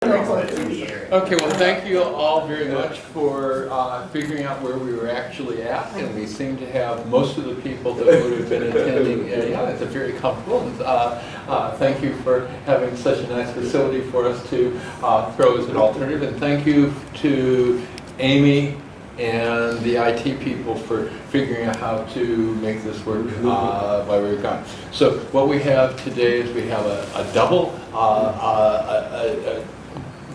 Okay, well, thank you all very much for figuring out where we were actually at, and we seem to have most of the people that would have been attending. Yeah, it's very comfortable. Thank you for having such a nice facility for us to throw as an alternative, and thank you to Amy and the IT people for figuring out how to make this work while we were gone. So what we have today is we have a double,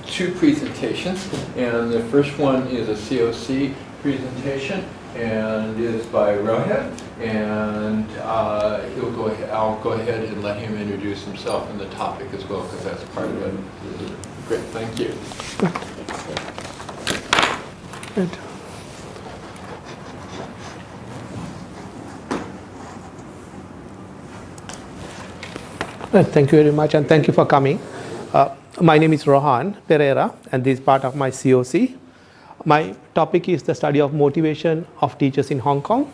two presentations, and the first one is a COC presentation, and is by Rohan, and he'll go ahead, I'll go ahead and let him introduce himself and the topic as well, because that's part of it. Great, thank you. Good. Thank you very much, and thank you for coming. My name is Rohan Perera, and this is part of my COC. My topic is the study of motivation of teachers in Hong Kong.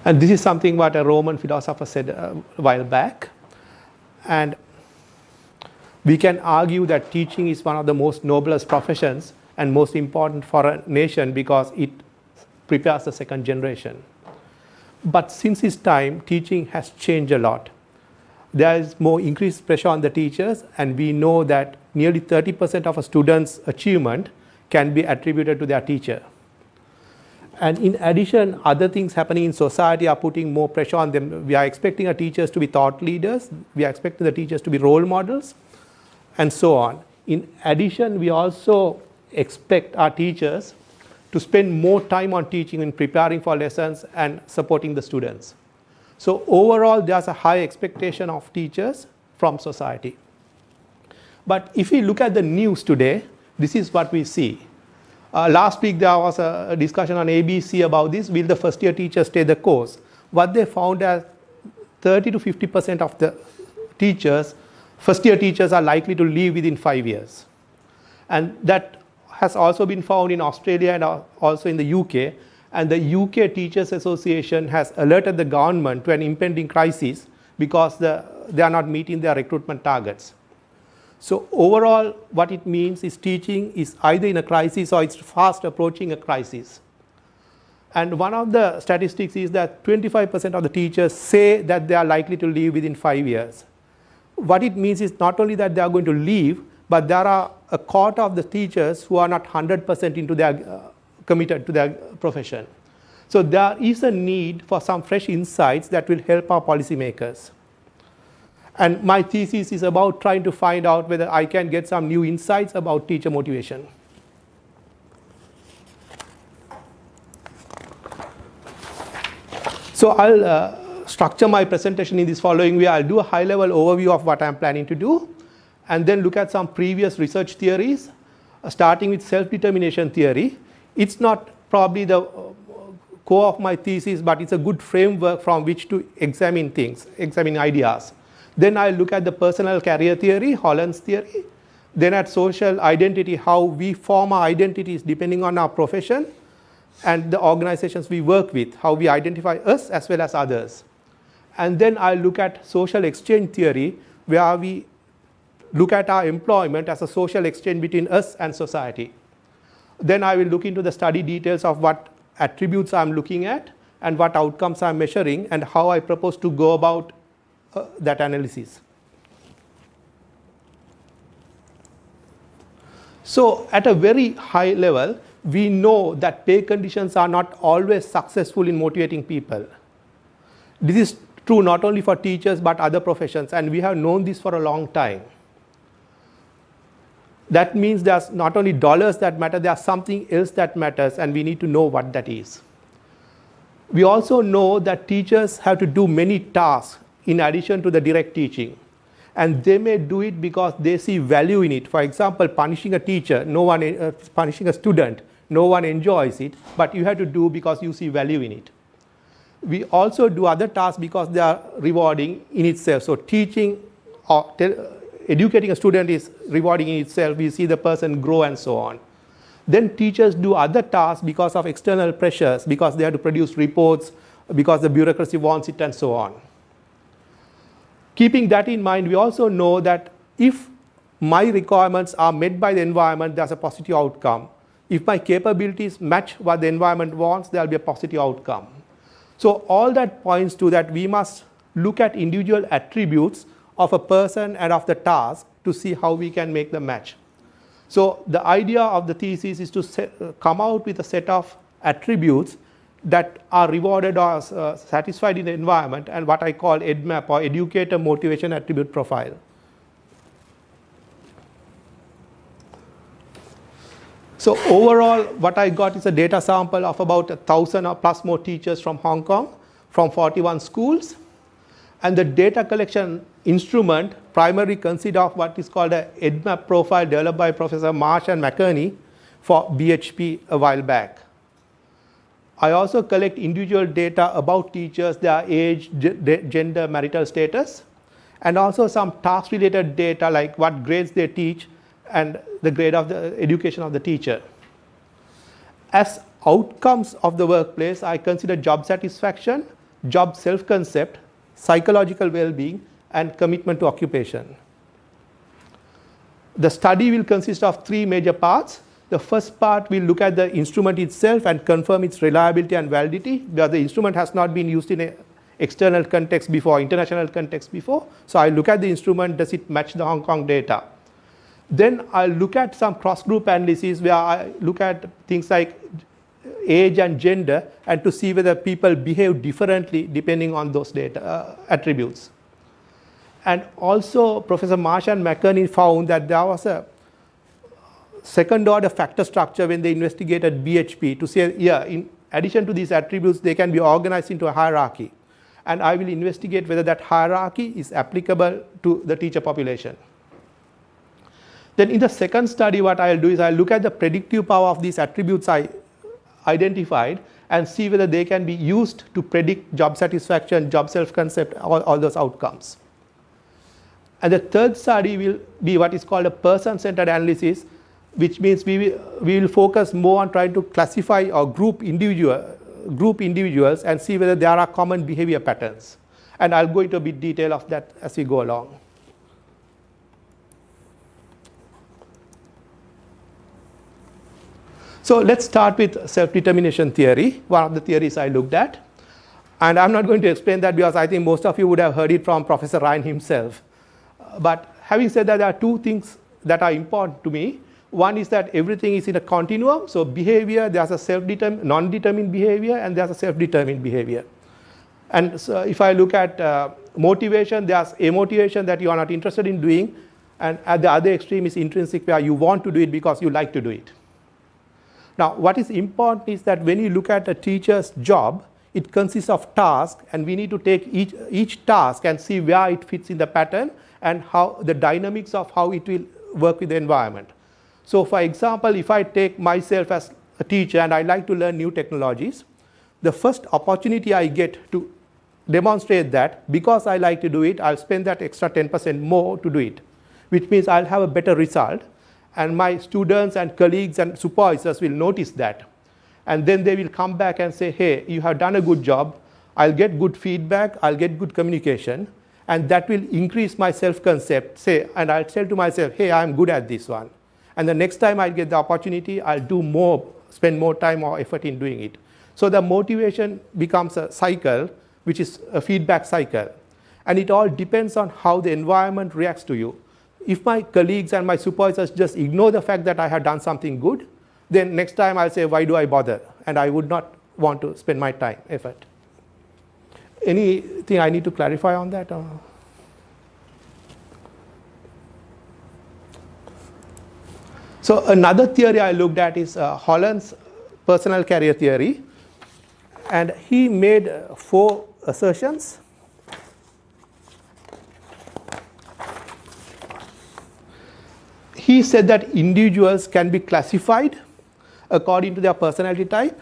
And this is something what a Roman philosopher said a while back. And we can argue that teaching is one of the most noblest professions and most important for a nation because it prepares the second generation. But since this time, teaching has changed a lot. There is more increased pressure on the teachers, and we know that nearly 30% of a student's achievement can be attributed to their teacher. And in addition, other things happening in society are putting more pressure on them. We are expecting our teachers to be thought leaders. We are expecting the teachers to be role models, and so on. In addition, we also expect our teachers to spend more time on teaching and preparing for lessons and supporting the students. So overall, there's a high expectation of teachers from society. But if we look at the news today, this is what we see. Last week, there was a discussion on ABC about this. Will the first-year teachers stay the course? What they found is 30 to 50% of the teachers, first-year teachers, are likely to leave within 5 years. And that has also been found in Australia and also in the UK. And the UK Teachers Association has alerted the government to an impending crisis because they are not meeting their recruitment targets. So overall, what it means is teaching is either in a crisis or it's fast approaching a crisis. And one of the statistics is that 25% of the teachers say that they are likely to leave within 5 years. What it means is not only that they are going to leave, but there are a quarter of the teachers who are not 100% into their committed to their profession. So there is a need for some fresh insights that will help our policymakers. And my thesis is about trying to find out whether I can get some new insights about teacher motivation. So I'll structure my presentation in this following way. I'll do a high-level overview of what I'm planning to do, and then look at some previous research theories, starting with self-determination theory. It's not probably the core of my thesis, but it's a good framework from which to examine things, examine ideas. Then I'll look at the personal career theory, Holland's theory. Then at social identity, how we form our identities depending on our profession and the organizations we work with, how we identify us as well as others. And then I'll look at social exchange theory, where we look at our employment as a social exchange between us and society. Then I will look into the study details of what attributes I'm looking at and what outcomes I'm measuring and how I propose to go about that analysis. So at a very high level, we know that pay conditions are not always successful in motivating people. This is true not only for teachers but other professions, and we have known this for a long time. That means there's not only dollars that matter, there's something else that matters, and we need to know what that is. We also know that teachers have to do many tasks in addition to the direct teaching. And they may do it because they see value in it. For example, punishing a teacher, punishing a student, no one enjoys it, but you have to do because you see value in it. We also do other tasks because they are rewarding in itself. So teaching or educating a student is rewarding in itself. We see the person grow and so on. Then teachers do other tasks because of external pressures, because they have to produce reports, because the bureaucracy wants it and so on. Keeping that in mind, we also know that if my requirements are met by the environment, there's a positive outcome. If my capabilities match what the environment wants, there'll be a positive outcome. So all that points to that we must look at individual attributes of a person and of the task to see how we can make them match. So the idea of the thesis is to come out with a set of attributes that are rewarded or satisfied in the environment, and what I call EDMAP, or Educator Motivation Attribute Profile. So overall, what I got is a data sample of about 1,000 or plus more teachers from Hong Kong, from 41 schools. And the data collection instrument primarily consists of what is called a EDMAP profile developed by Professor Marsh and McKerney for BHP a while back. I also collect individual data about teachers, their age, gender, marital status, and also some task-related data like what grades they teach and the grade of the education of the teacher. As outcomes of the workplace, I consider job satisfaction, job self-concept, psychological well-being, and commitment to occupation. The study will consist of 3 major parts. The first part will look at the instrument itself and confirm its reliability and validity, because the instrument has not been used in an external context before, international context before. So I look at the instrument, does it match the Hong Kong data? Then I'll look at some cross-group analysis where I look at things like age and gender, and to see whether people behave differently depending on those data attributes. And also Professor Marsh and McKerney found that there was a second order factor structure when they investigated BHP to say, yeah, in addition to these attributes, they can be organized into a hierarchy. And I will investigate whether that hierarchy is applicable to the teacher population. Then in the second study, what I'll do is I'll look at the predictive power of these attributes I identified and see whether they can be used to predict job satisfaction, job self-concept, all those outcomes. And the third study will be what is called a person-centered analysis, which means we will focus more on trying to classify or group individuals and see whether there are common behavior patterns. And I'll go into a bit detail of that as we go along. So let's start with self-determination theory, one of the theories I looked at. And I'm not going to explain that because I think most of you would have heard it from Professor Ryan himself. But having said that, there are 2 things that are important to me. One is that everything is in a continuum. So behavior, there's a non-determined behavior, and there's a self-determined behavior. And so if I look at motivation, there's a motivation that you are not interested in doing. And at the other extreme is intrinsic, where you want to do it because you like to do it. Now, what is important is that when you look at a teacher's job, it consists of tasks, and we need to take each task and see where it fits in the pattern and how the dynamics of how it will work with the environment. So for example, if I take myself as a teacher and I like to learn new technologies, the first opportunity I get to demonstrate that, because I like to do it, I'll spend that extra 10% more to do it, which means I'll have a better result. And my students and colleagues and supervisors will notice that. And then they will come back and say, hey, you have done a good job. I'll get good feedback. I'll get good communication. And that will increase my self-concept. And I'll tell to myself, hey, I'm good at this one. And the next time I get the opportunity, I'll do more, spend more time or effort in doing it. So the motivation becomes a cycle, which is a feedback cycle. And it all depends on how the environment reacts to you. If my colleagues and my supervisors just ignore the fact that I have done something good, then next time I'll say, why do I bother? And I would not want to spend my time, effort. Anything I need to clarify on that? So another theory I looked at is Holland's personal career theory. And he made 4 assertions. He said that individuals can be classified according to their personality type,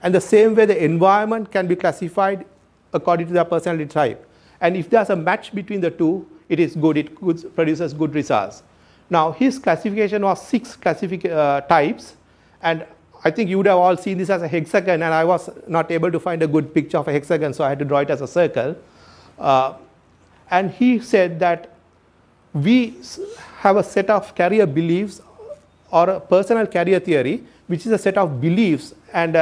and the same way the environment can be classified according to their personality type. And if there's a match between the 2, it is good, it produces good results. Now, his classification was 6 types, and I think you would have all seen this as a hexagon, and I was not able to find a good picture of a hexagon, so I had to draw it as a circle. And he said that we have a set of career beliefs or a personal career theory, which is a set of beliefs and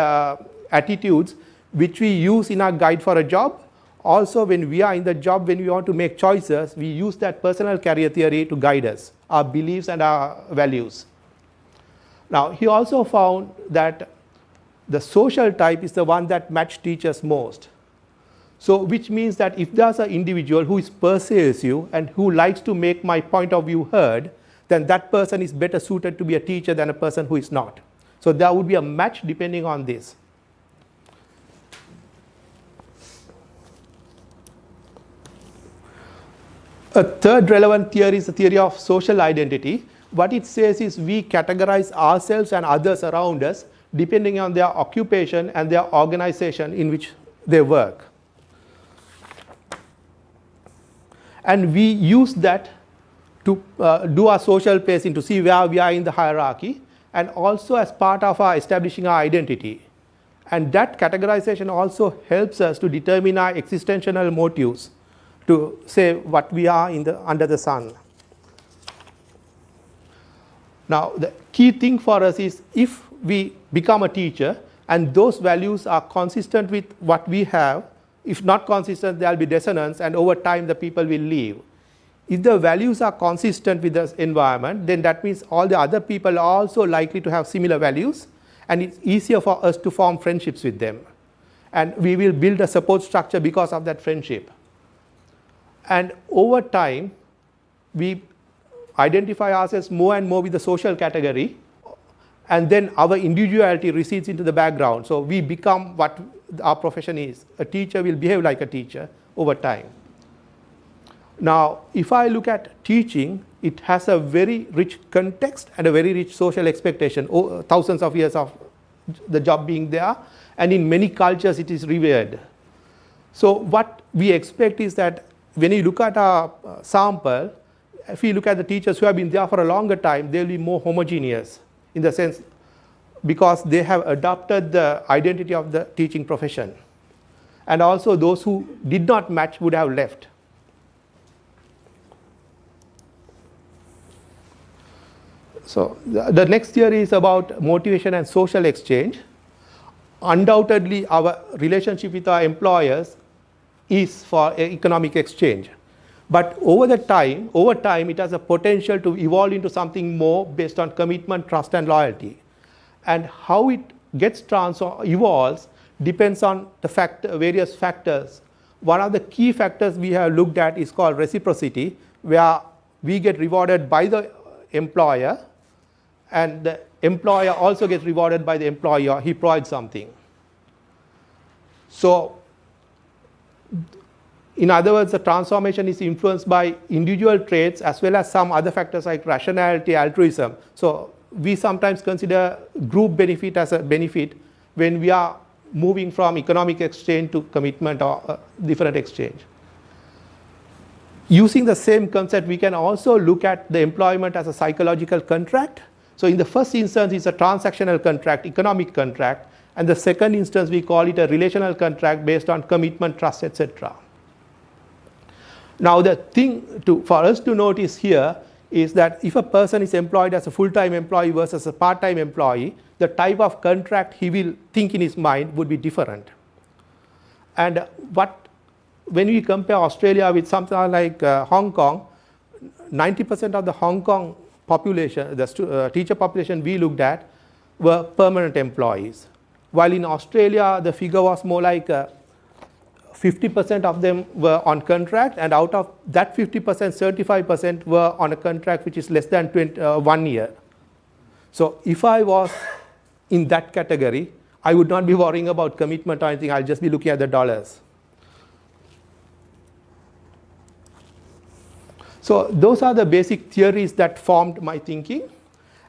attitudes which we use in our guide for a job. Also, when we are in the job, when we want to make choices, we use that personal career theory to guide us, our beliefs and our values. Now, he also found that the social type is the one that matches teachers most. So, which means that if there's an individual who is persuasive and who likes to make my point of view heard, then that person is better suited to be a teacher than a person who is not. So, there would be a match depending on this. A third relevant theory is the theory of social identity. What it says is we categorize ourselves and others around us depending on their occupation and their organization in which they work. And we use that to do our social pacing to see where we are in the hierarchy, and also as part of our establishing our identity. And that categorization also helps us to determine our existential motives to say what we are under the sun. Now, the key thing for us is if we become a teacher and those values are consistent with what we have, if not consistent, there will be dissonance, and over time the people will leave. If the values are consistent with the environment, then that means all the other people are also likely to have similar values, and it's easier for us to form friendships with them. And we will build a support structure because of that friendship. And over time, we identify ourselves more and more with the social category, and then our individuality recedes into the background. So we become what our profession is. A teacher will behave like a teacher over time. Now, if I look at teaching, it has a very rich context and a very rich social expectation, thousands of years of the job being there, and in many cultures it is revered. So what we expect is that when you look at our sample, if you look at the teachers who have been there for a longer time, they will be more homogeneous in the sense because they have adopted the identity of the teaching profession. And also those who did not match would have left. So the next theory is about motivation and social exchange. Undoubtedly, our relationship with our employers is for economic exchange. But over time, it has a potential to evolve into something more based on commitment, trust, and loyalty. And how it gets evolves depends on the various factors. One of the key factors we have looked at is called reciprocity, where we get rewarded by the employer, and the employer also gets rewarded by the employer. He provides something. So, in other words, the transformation is influenced by individual traits as well as some other factors like rationality, altruism. So we sometimes consider group benefit as a benefit when we are moving from economic exchange to commitment or different exchange. Using the same concept, we can also look at the employment as a psychological contract. So in the first instance, it's a transactional contract, economic contract. And the second instance, we call it a relational contract based on commitment, trust, etc. Now, the thing for us to notice here is that if a person is employed as a full-time employee versus a part-time employee, the type of contract he will think in his mind would be different. And when we compare Australia with something like Hong Kong, 90% of the Hong Kong population, the teacher population we looked at, were permanent employees. While in Australia, the figure was more like 50% of them were on contract, and out of that 50%, 35% were on a contract which is less than 1 year. So if I was in that category, I would not be worrying about commitment or anything. I'll just be looking at the dollars. So those are the basic theories that formed my thinking.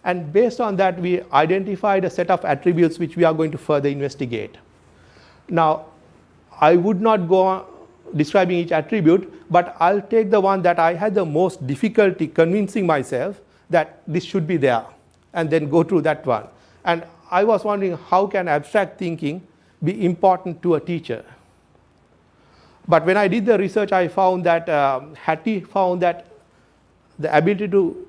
And based on that, we identified a set of attributes which we are going to further investigate. Now, I would not go on describing each attribute, but I'll take the one that I had the most difficulty convincing myself that this should be there, and then go through that one. And I was wondering, how can abstract thinking be important to a teacher? But when I did the research, I found that Hattie found that the ability to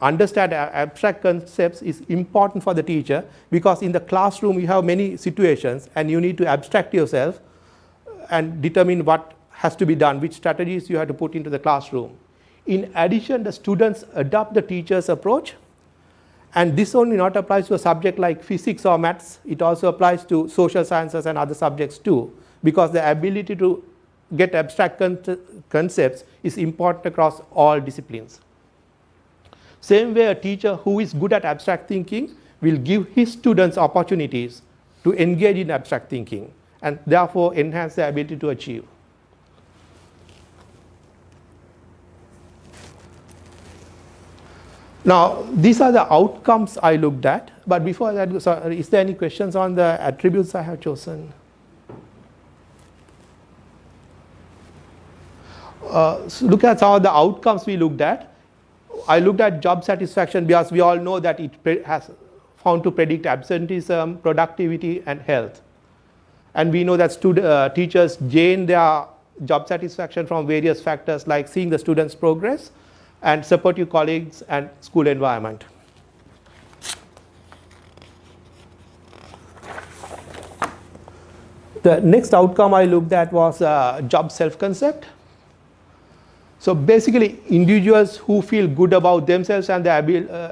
understand abstract concepts is important for the teacher, because in the classroom you have many situations and you need to abstract yourself and determine what has to be done, which strategies you have to put into the classroom. In addition, the students adopt the teacher's approach, and this only not applies to a subject like physics or maths, it also applies to social sciences and other subjects too, because the ability to get abstract concepts is important across all disciplines. Same way, a teacher who is good at abstract thinking will give his students opportunities to engage in abstract thinking and therefore enhance their ability to achieve. Now, these are the outcomes I looked at, but before that, so is there any questions on the attributes I have chosen? So look at some of the outcomes we looked at. I looked at job satisfaction because we all know that it has found to predict absenteeism, productivity, and health. And we know that teachers gain their job satisfaction from various factors like seeing the students' progress and supportive colleagues and school environment. The next outcome I looked at was job self-concept. So basically, individuals who feel good about themselves and their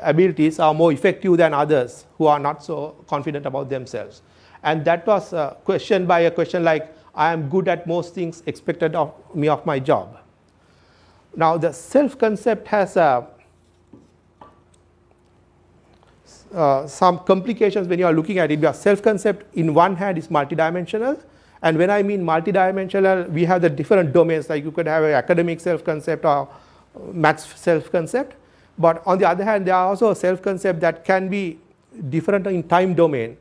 abilities are more effective than others who are not so confident about themselves. And that was questioned by a question like, I am good at most things expected of me of my job. Now, the self-concept has some complications when you are looking at it, because self-concept in one hand is multidimensional. And when I mean multidimensional, we have the different domains, like you could have an academic self-concept or maths self-concept. But on the other hand, there are also a self-concept that can be different in time domain.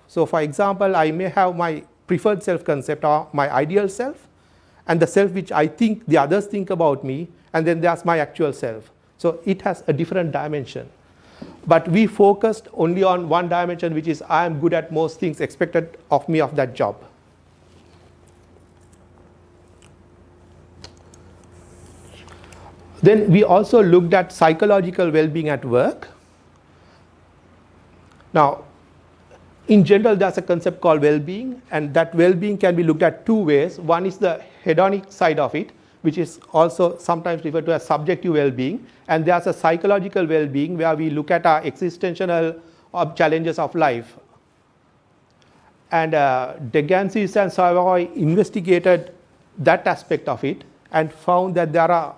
So for example, I may have my preferred self-concept or my ideal self, and the self which I think the others think about me, and then there's my actual self. So it has a different dimension. But we focused only on one dimension, which is I am good at most things expected of me of that job. Then we also looked at psychological well-being at work. Now, in general, there's a concept called well-being, and that well-being can be looked at two ways. One is the hedonic side of it, which is also sometimes referred to as subjective well-being. And there's a psychological well-being where we look at our existential challenges of life. And Degansis and Savoy investigated that aspect of it and found that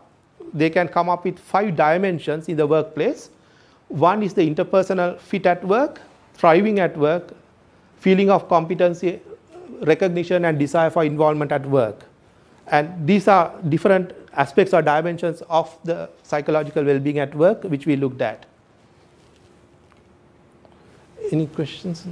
they can come up with 5 dimensions in the workplace. One is the interpersonal fit at work, thriving at work, feeling of competency, recognition, and desire for involvement at work. And these are different aspects or dimensions of the psychological well-being at work, which we looked at. Any questions?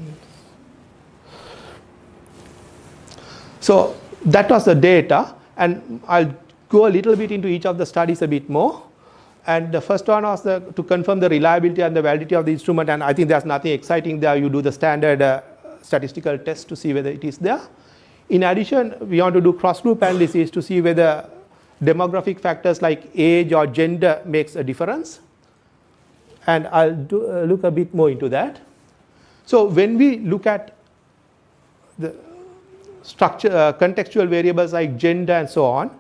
So that was the data, and I'll go a little bit into each of the studies a bit more. And the first one was to confirm the reliability and the validity of the instrument, and I think there's nothing exciting there. You do the standard statistical test to see whether it is there. In addition, we want to do cross-group analysis to see whether demographic factors like age or gender makes a difference. And I'll look a bit more into that. So when we look at the structure, contextual variables like gender and so on,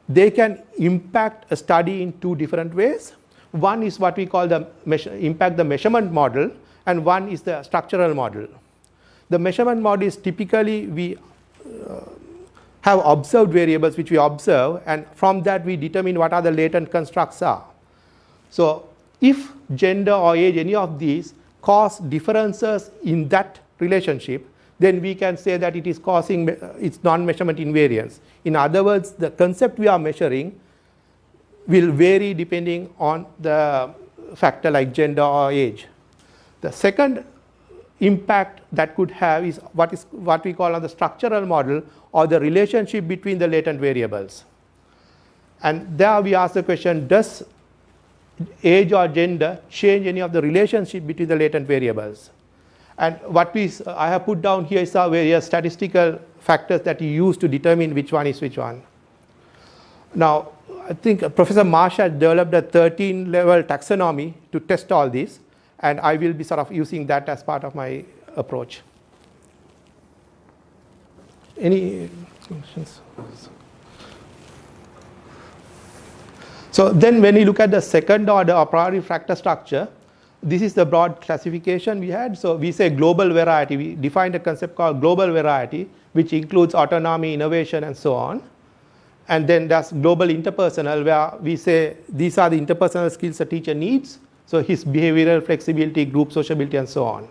they can impact a study in 2 different ways. One is what we call the impact the measurement model, and one is the structural model. The measurement model is typically we have observed variables which we observe, and from that we determine what are the latent constructs are. So if gender or age, any of these cause differences in that relationship, then we can say that it is causing its non-measurement invariance. In other words, the concept we are measuring will vary depending on the factor like gender or age. The second impact that could have is what we call on the structural model, or the relationship between the latent variables. And there we ask the question, does age or gender change any of the relationship between the latent variables? And what I have put down here is our various statistical factors that you use to determine which one is which one. Now, I think Professor Marsh has developed a 13-level taxonomy to test all this, and I will be sort of using that as part of my approach. Any questions? So then when you look at the second order or priority factor structure, this is the broad classification we had. So we say global variety. We defined a concept called global variety, which includes autonomy, innovation, and so on. And then there's global interpersonal, where we say these are the interpersonal skills a teacher needs. So his behavioral flexibility, group sociability, and so on.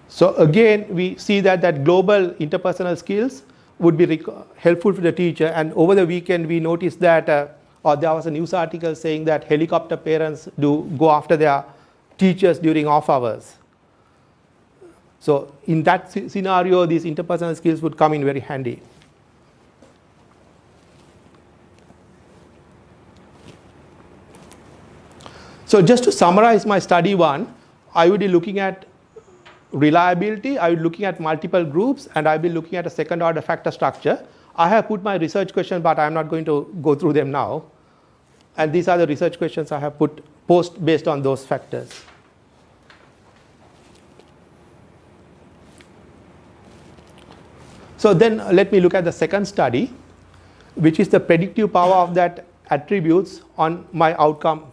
So again, we see that global interpersonal skills would be helpful for the teacher. And over the weekend, we noticed that or there was a news article saying that helicopter parents do go after their teachers during off hours. So in that scenario, these interpersonal skills would come in very handy. So just to summarize my study one, I would be looking at reliability, I would be looking at multiple groups, and I will be looking at a second order factor structure. I have put my research questions, but I'm not going to go through them now. And these are the research questions I have posed based on those factors. So then let me look at the second study, which is the predictive power of that attributes on my outcome.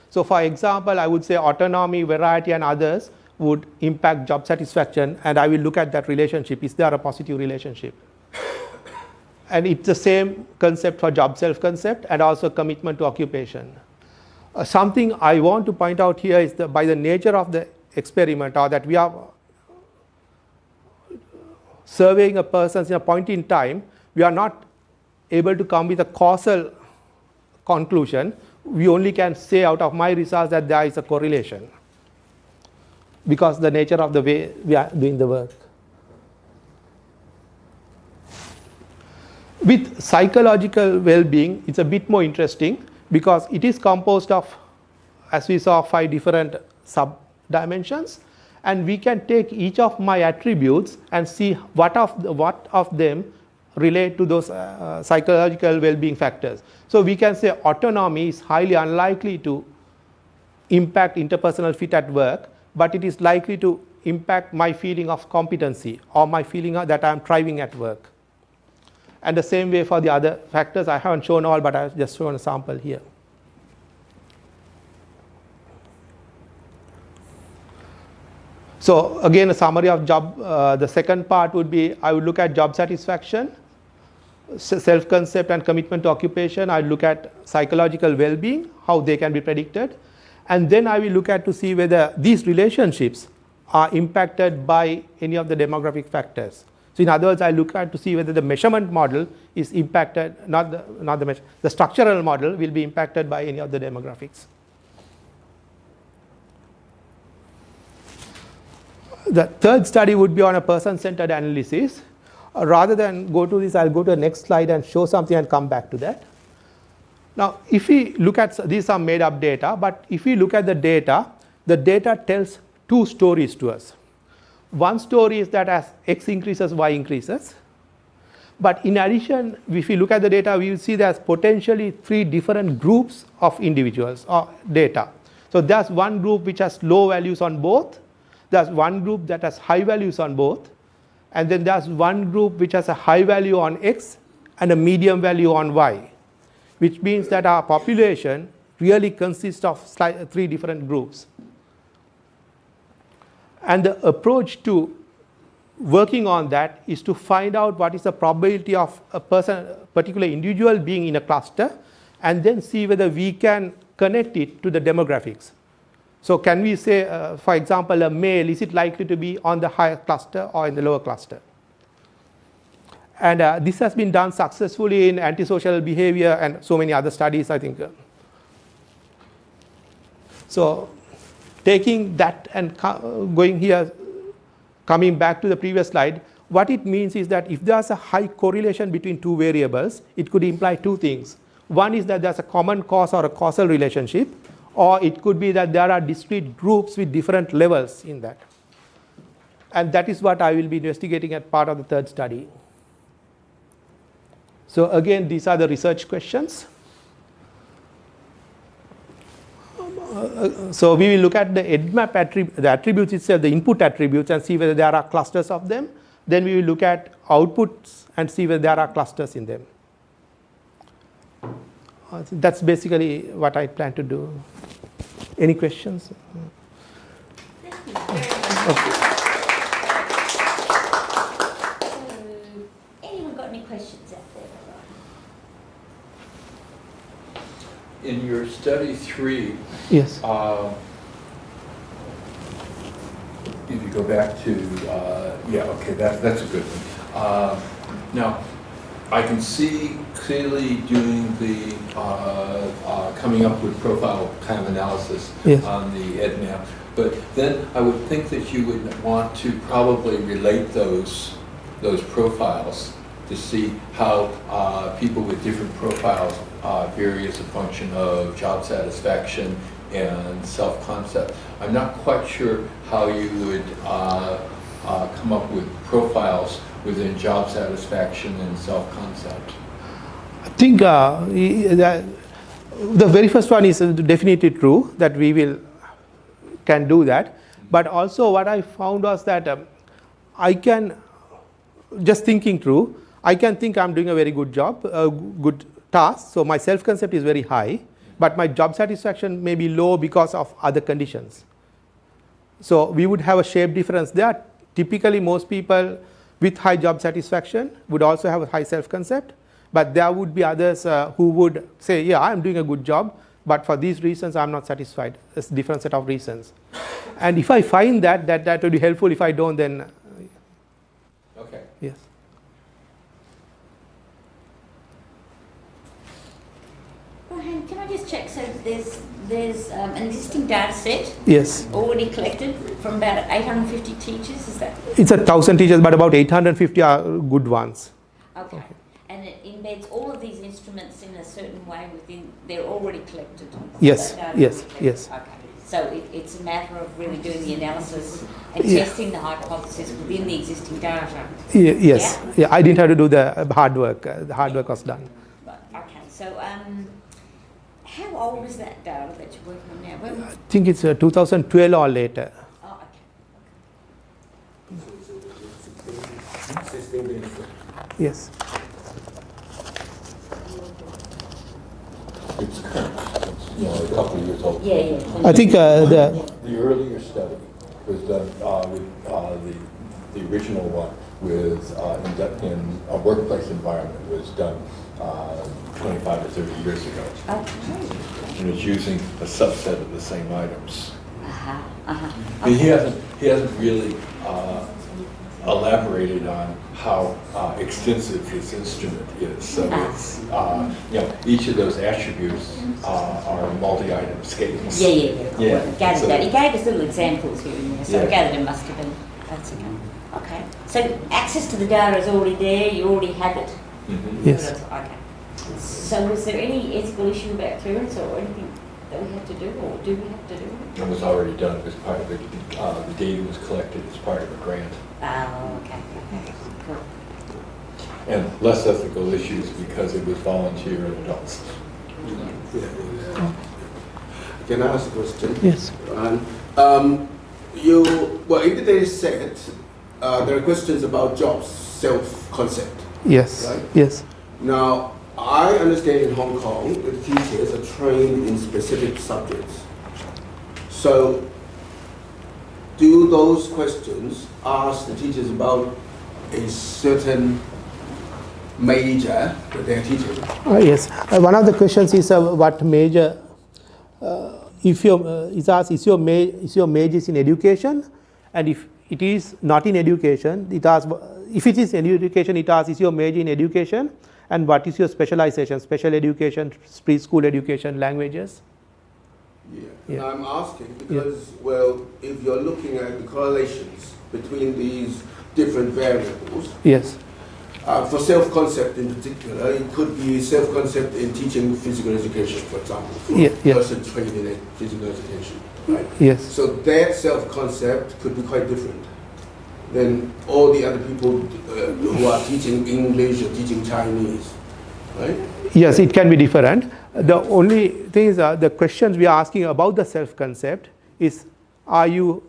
So for example, I would say autonomy, variety, and others would impact job satisfaction, and I will look at that relationship. Is there a positive relationship? And it's the same concept for job self-concept and also commitment to occupation. Something I want to point out here is that by the nature of the experiment, or that we are surveying a person in a point in time, we are not able to come with a causal conclusion. We only can say out of my results that there is a correlation because the nature of the way we are doing the work. With psychological well-being, it's a bit more interesting because it is composed of, as we saw, 5 different sub-dimensions, and we can take each of my attributes and see what of them relate to those psychological well-being factors. So we can say autonomy is highly unlikely to impact interpersonal fit at work, but it is likely to impact my feeling of competency or my feeling that I am thriving at work. And the same way for the other factors. I haven't shown all, but I've just shown a sample here. So again, a summary of job. The second part would be, I would look at job satisfaction, self-concept and commitment to occupation. I would look at psychological well-being, how they can be predicted. And then I will look at to see whether these relationships are impacted by any of the demographic factors. So in other words, I look at to see whether the measurement model is impacted, the structural model will be impacted by any of the demographics. The third study would be on a person-centered analysis. Rather than go to this, I'll go to the next slide and show something and come back to that. Now, if we look at, these are made up data, but if we look at the data tells 2 stories to us. One story is that as X increases, Y increases. But in addition, if we look at the data, we will see there's potentially 3 different groups of individuals or data. So there's one group which has low values on both. There's one group that has high values on both. And then there's one group which has a high value on X and a medium value on Y, which means that our population really consists of 3 different groups. And the approach to working on that is to find out what is the probability of a particular individual being in a cluster, and then see whether we can connect it to the demographics. So can we say, for example, a male, is it likely to be on the higher cluster or in the lower cluster? And this has been done successfully in antisocial behavior and so many other studies, I think. So taking that and going here, coming back to the previous slide, what it means is that if there's a high correlation between 2 variables, it could imply 2 things. One is that there's a common cause or a causal relationship, or it could be that there are discrete groups with different levels in that. And that is what I will be investigating as part of the third study. So again, these are the research questions. So we will look at the EDMAP the attributes itself, the input attributes, and see whether there are clusters of them. Then we will look at outputs and see whether there are clusters in them. That's basically what I plan to do. Any questions? Thank you very much. Okay. Anyone got any questions out there? In your study 3, Yes. if you go back to, yeah, okay, that's a good one. Now, I can see clearly doing the, coming up with profile kind of analysis Yes. on the EDMAP, but then I would think that you would want to probably relate those profiles to see how people with different profiles vary as a function of job satisfaction and self-concept. I'm not quite sure how you would come up with profiles within job satisfaction and self-concept. I think the very first one is definitely true that we can do that. But also what I found was that I can, just thinking through, I can think I'm doing a very good job, a good task. So my self-concept is very high, but my job satisfaction may be low because of other conditions. So we would have a shape difference there. Typically, most people with high job satisfaction would also have a high self-concept, but there would be others who would say, yeah, I'm doing a good job, but for these reasons, I'm not satisfied. It's a different set of reasons. And if I find that would be helpful. If I don't, then Okay. yes. Rohan, can I just check? So there's an existing data set Yes. already collected from about 850 teachers. Is that It's 1,000 teachers, but about 850 are good ones. okay? And it embeds all of these instruments in a certain way within. They're already collected. Yes, That data yes, is collected. yes. Okay. So it's a matter of really doing the analysis and Yeah. testing the hypothesis within the existing data. Yes. Yeah, I didn't have to do the hard work. The hard work was done. Right, okay, so how old is that data that you're working on now? When, I think it's 2012 or later. oh, okay. Yes. It's current. It's, a couple of years old. Yeah, yeah. I think the The earlier study was done with the original one with in a workplace environment was done 25 or 30 years ago. Okay. And it's using a subset of the same items. Uh-huh. I mean, he hasn't really elaborated on how extensive his instrument is. So it's each of those attributes are multi-item scales. Yeah. Yeah. Well, gathered So- that. He gave us little examples here and there, so I Yeah. gathered it must have been. That's okay. Okay. So access to the data is already there. You already have it. Mhm. Yes. Okay. So was there any ethical issue about clearance or anything that we have to do, or do we have to do? It was already done as part of the data was collected as part of a grant. Oh, okay. Cool. And less ethical issues because it was volunteer and adults. Can I ask a question? yes. In the data set, there are questions about jobs, self-concept. Yes. Right. Yes. Now, I understand in Hong Kong, the teachers are trained in specific subjects. So, do those questions ask the teachers about a certain major that they're teaching? Yes. One of the questions is what major. If is asked, is your major is in education, and if it is not in education, it asks. If it is in education, it asks, is your major in education, and what is your specialization? Special education, preschool education, languages. Yeah. And I'm asking because, if you're looking at the correlations between these different variables, Yes. for self-concept in particular, it could be self-concept in teaching physical education, for example, for Yeah, a yeah. person trained in physical education, right? Yes. So that self-concept could be quite different, than all the other people who are teaching English or teaching Chinese, right? Yes, it can be different. The only thing is the questions we are asking about the self-concept is, are you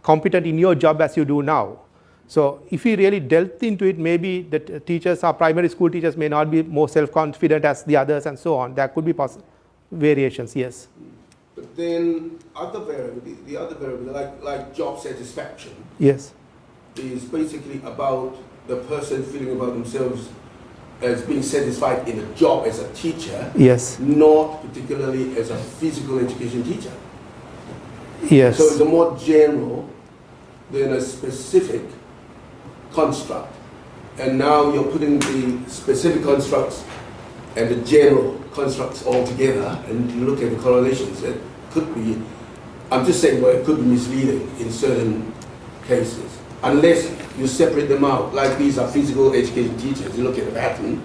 competent in your job as you do now? So if we really delved into it, maybe the teachers, our primary school teachers may not be more self-confident as the others and so on. There could be variations, yes. But then the other variable, like job satisfaction, Yes. is basically about the person feeling about themselves as being satisfied in a job as a teacher, Yes. not particularly as a physical education teacher. Yes. So it's a more general than a specific construct. And now you're putting the specific constructs and the general constructs all together, and you look at the correlations. It could be, I'm just saying, well, it could be misleading in certain cases, unless you separate them out. Like these are physical education teachers, you look at the pattern,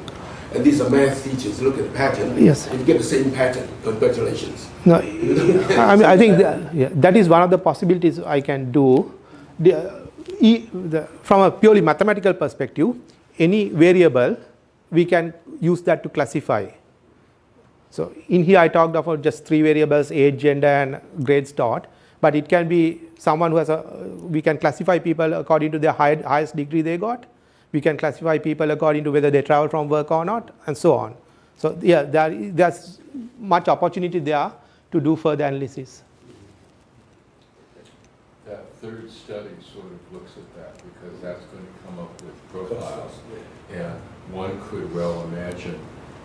and these are math teachers, you look at the pattern, Yes. and you get the same pattern. Congratulations. No, I mean, I think that is one of the possibilities I can do. From a purely mathematical perspective, any variable, we can use that to classify. So in here I talked about just 3 variables, age, gender, and grades taught, but it can be someone who has we can classify people according to their highest degree they got. We can classify people according to whether they travel from work or not, and so on. So yeah, there's much opportunity there to do further analysis. That third study sort of looks at that, because that's going to come up with profiles. And one could well imagine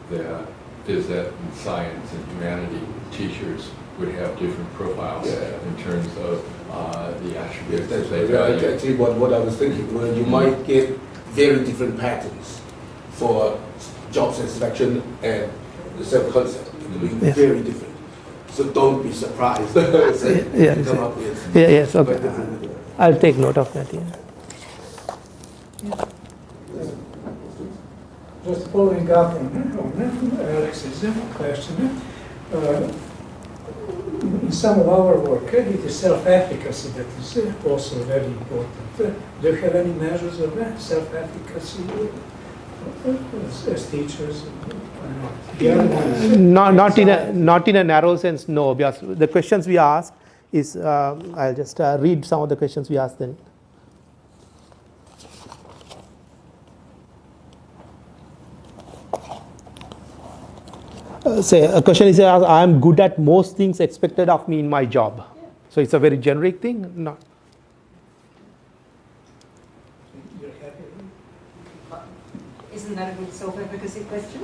that phys ed and science and humanity teachers would have different profiles in terms of the attributes that they value. That's actually what I was thinking. Well, you might get very different patterns for job satisfaction and the self-concept. It will be very different. So don't be surprised. Come up with Yes, okay. quite different. I'll take note of that. Yeah. Just following up on Alex's question, in some of our work, it is self-efficacy that is also very important. Do you have any measures of self-efficacy as teachers? Not in a narrow sense, no. Because the questions we ask is, I'll just read some of the questions we asked then. Say a question is, I am good at most things expected of me in my job. Yeah. So it's a very generic thing. No. Isn't that a good self-efficacy question?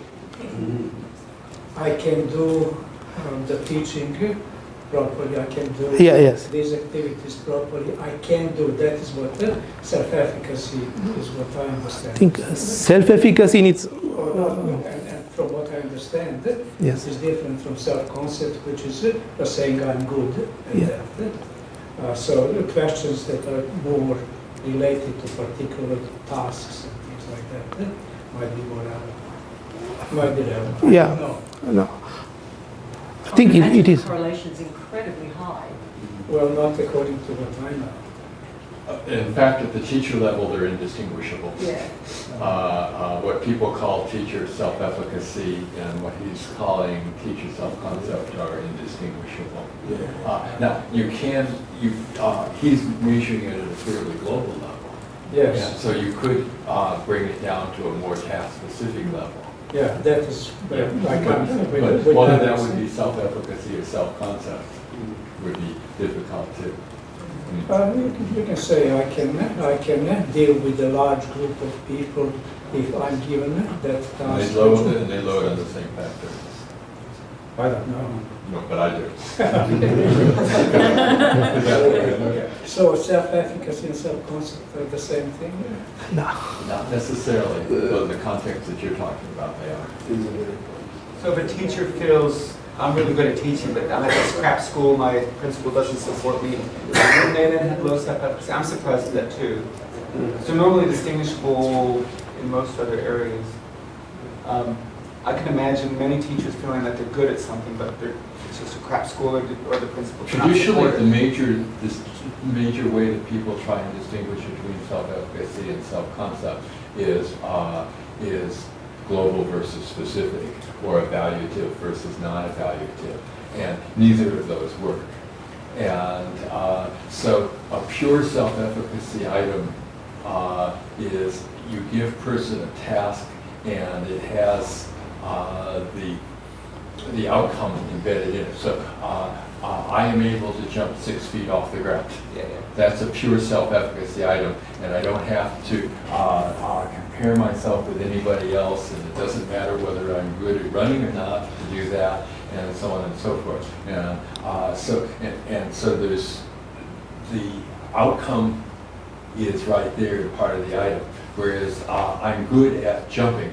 I can do the teaching properly, I can do Yes. these activities properly, I can do, that is what self-efficacy is, what I understand. I think self-efficacy in its And from what I understand, Yes. this is different from self-concept, which is saying I'm good at Yeah. that. So the questions that are more related to particular tasks and things like that might be more relevant. Might be relevant. Yeah. No. no. I think it is. Correlation is incredibly high. Well, not according to what I know. In fact, at the teacher level, they're indistinguishable. Yeah. What people call teacher self-efficacy and what he's calling teacher self-concept are indistinguishable. Now, he's measuring it at a fairly global level. Yes. Yeah, so you could bring it down to a more task-specific level. Yeah, that is. But one of them would be self-efficacy or self-concept would be difficult too. You can say I can deal with a large group of people if I'm given that task. And they load on the same factor. I don't know. No, but I do. So self-efficacy and self-concept are the same thing? No. Not necessarily, though the context that you're talking about, they are. So if a teacher feels, I'm really good at teaching, but I'm at this crap school, my principal doesn't support me, and they then have low self-efficacy, I'm surprised at that too. So normally distinguishable in most other areas. I can imagine many teachers feeling that they're good at something, but it's just a crap school or the principal. Traditionally, the major way that people try and distinguish between self-efficacy and self-concept is global versus specific, or evaluative versus non-evaluative, and neither of those work. And so a pure self-efficacy item is you give person a task and it has the outcome embedded in it. So I am able to jump 6 feet off the ground. That's a pure self-efficacy item, and I don't have to compare myself with anybody else, and it doesn't matter whether I'm good at running or not to do that, and so on and so forth. And so there's the outcome is right there, part of the item. Whereas I'm good at jumping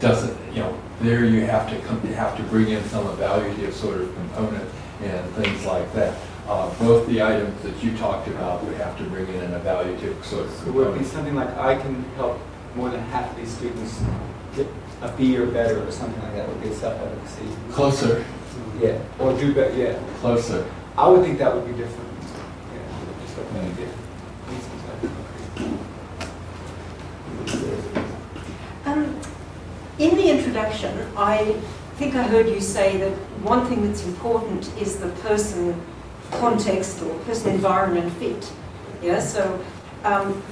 doesn't, there you have to bring in some evaluative sort of component and things like that. Both the items that you talked about would have to bring in an evaluative sort of component. So would it be something like I can help more than half of these students get a B or better or something like that would be a self-efficacy? Closer. Yeah, or do better, yeah. Closer. I would think that would be different. Yeah, just like that idea. In the introduction, I think I heard you say that one thing that's important is the person context or person environment fit. Yeah, so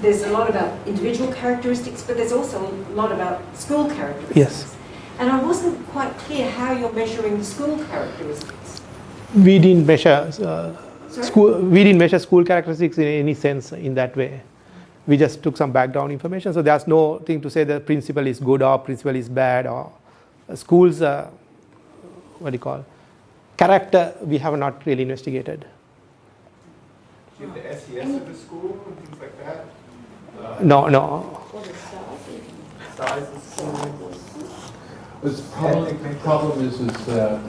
there's a lot about individual characteristics, but there's also a lot about school characteristics. Yes. And I wasn't quite clear how you're measuring the school characteristics. We didn't measure Sorry? we didn't measure school characteristics in any sense in that way. We just took some background information. So there's no thing to say the principal is good or principal is bad, or schools, character, we have not really investigated. Do you have the SES of the school and things like that? No. Or the size. Size of the school? The problem is that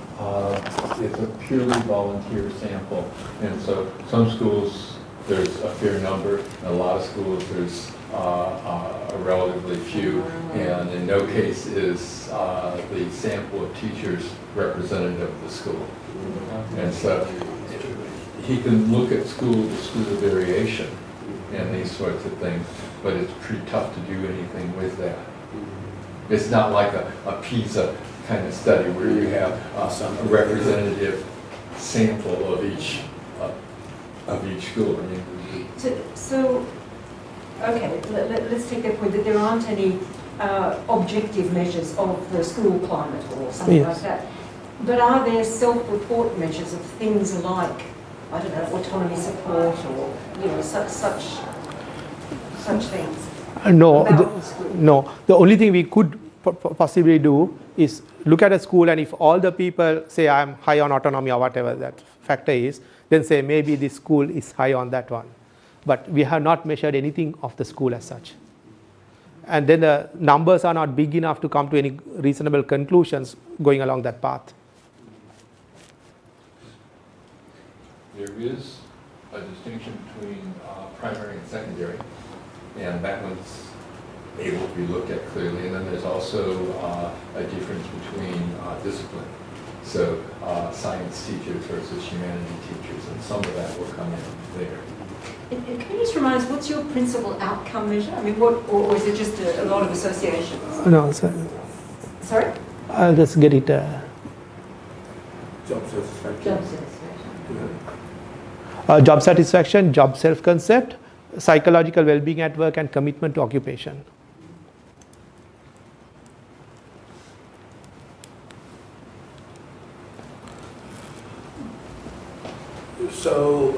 it's a purely volunteer sample, and so some schools there's a fair number, in a lot of schools there's a relatively few, and in no case is the sample of teachers representative of the school. And so he can look at school-to-school variation and these sorts of things, but it's pretty tough to do anything with that. It's not like a PISA kind of study where you have a representative sample of each school. So okay, let's take that point that there aren't any objective measures of the school climate or something like that. But are there self-report measures of things like, I don't know, autonomy support or such things? No. The only thing we could possibly do is look at a school, and if all the people say I'm high on autonomy or whatever that factor is, then say maybe this school is high on that one. But we have not measured anything of the school as such. And then the numbers are not big enough to come to any reasonable conclusions going along that path. There is a distinction between primary and secondary, and that one's able to be looked at clearly. And then there's also a difference between discipline. So science teachers versus humanity teachers, and some of that will come in there. And can you just remind us, what's your principal outcome measure? I mean, or is it just a lot of associations? No, Sorry? I'll just get it. Job satisfaction. Job satisfaction. Job satisfaction, job self-concept, psychological well-being at work, and commitment to occupation. So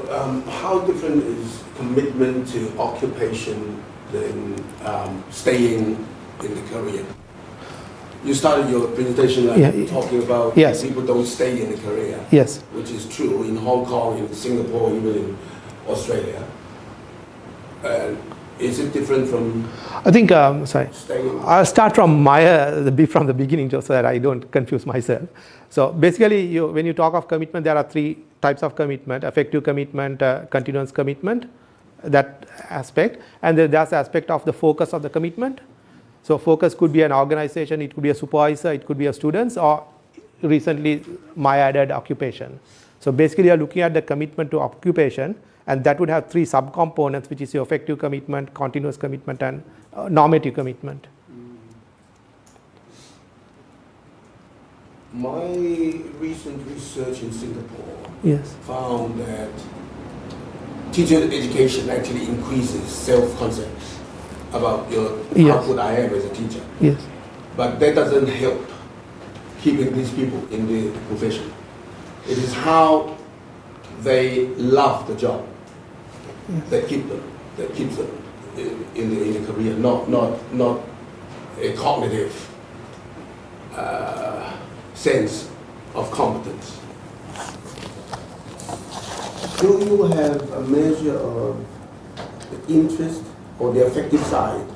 how different is commitment to occupation than staying in the career? You started your presentation talking about people don't stay in the career. Yes. Which is true in Hong Kong, in Singapore, even in Australia. Is it different from I think, staying? I'll start from from the beginning just so that I don't confuse myself. So basically, when you talk of commitment, there are 3 types of commitment: effective commitment, continuous commitment, that aspect. And then there's the aspect of the focus of the commitment. So focus could be an organization, it could be a supervisor, it could be a students, or recently my added occupation. So basically you're looking at the commitment to occupation, and that would have 3 subcomponents, which is your effective commitment, continuous commitment, and normative commitment. My recent research in Singapore Yes. found that teacher education actually increases self-concept about how good I am as a teacher. Yes. But that doesn't help keeping these people in the profession. It is how they love the job that keeps them in the career, not a cognitive sense of competence. Do you have a measure of the interest or the affective side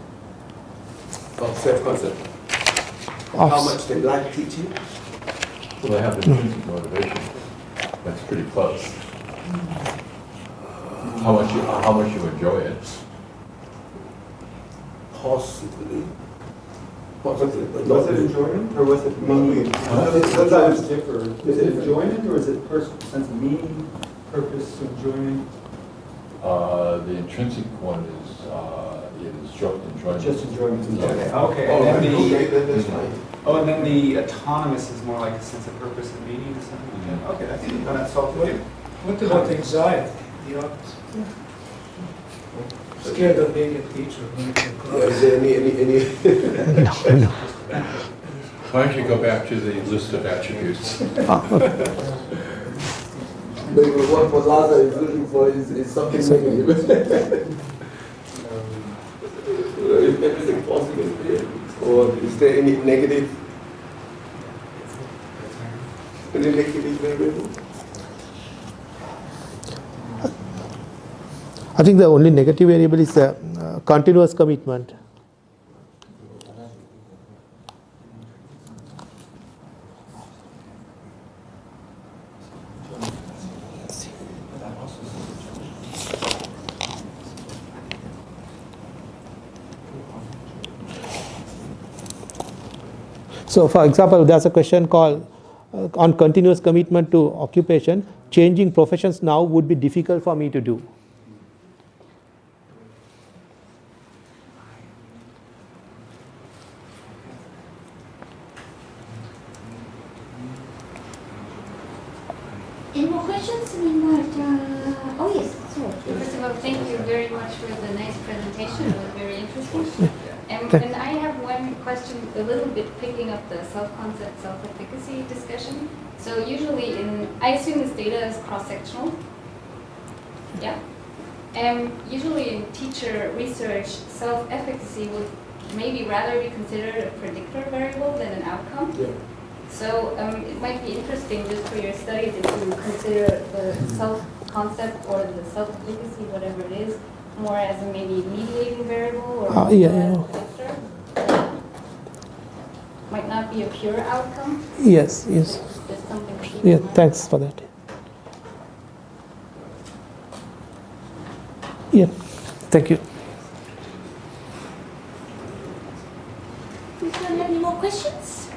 of self-concept? How much they like teaching? Well, they have intrinsic motivation. That's pretty close. How much you enjoy it. Possibly. Was it enjoyment or was it meaning? Sometimes differ. Is it enjoyment or is it sense of meaning, purpose, enjoyment? The intrinsic one is enjoyment. Just enjoyment. Yeah. Okay. Oh, And then that's fine. And then the autonomous is more like a sense of purpose and meaning or something like that. Okay, that's helpful. What about anxiety? The opposite. Scared of being a teacher. Is there any Why don't you go back to the list of attributes? maybe what Laza is looking for is something negative. Is everything possible here? Or is there any negative variable? I think the only negative variable is the continuous commitment. So for example, there's a question called on continuous commitment to occupation, changing professions now would be difficult for me to do. Any more questions? Any more? Oh yes, sorry. First of all, thank you very much for the nice presentation. It was very interesting. And I have one question, a little bit picking up the self-concept, self-efficacy discussion. So usually I assume this data is cross-sectional. Yeah. Usually in teacher research, self-efficacy would maybe rather be considered a predictor variable than an outcome. Yeah. So it might be interesting just for your studies if you consider the self-concept or the self-efficacy, whatever it is, more as a maybe mediating variable or more as a predictor. Might not be a pure outcome. Yes. Just something to keep Yeah, in mind. thanks for that. Yeah, thank you. Do you have any more questions?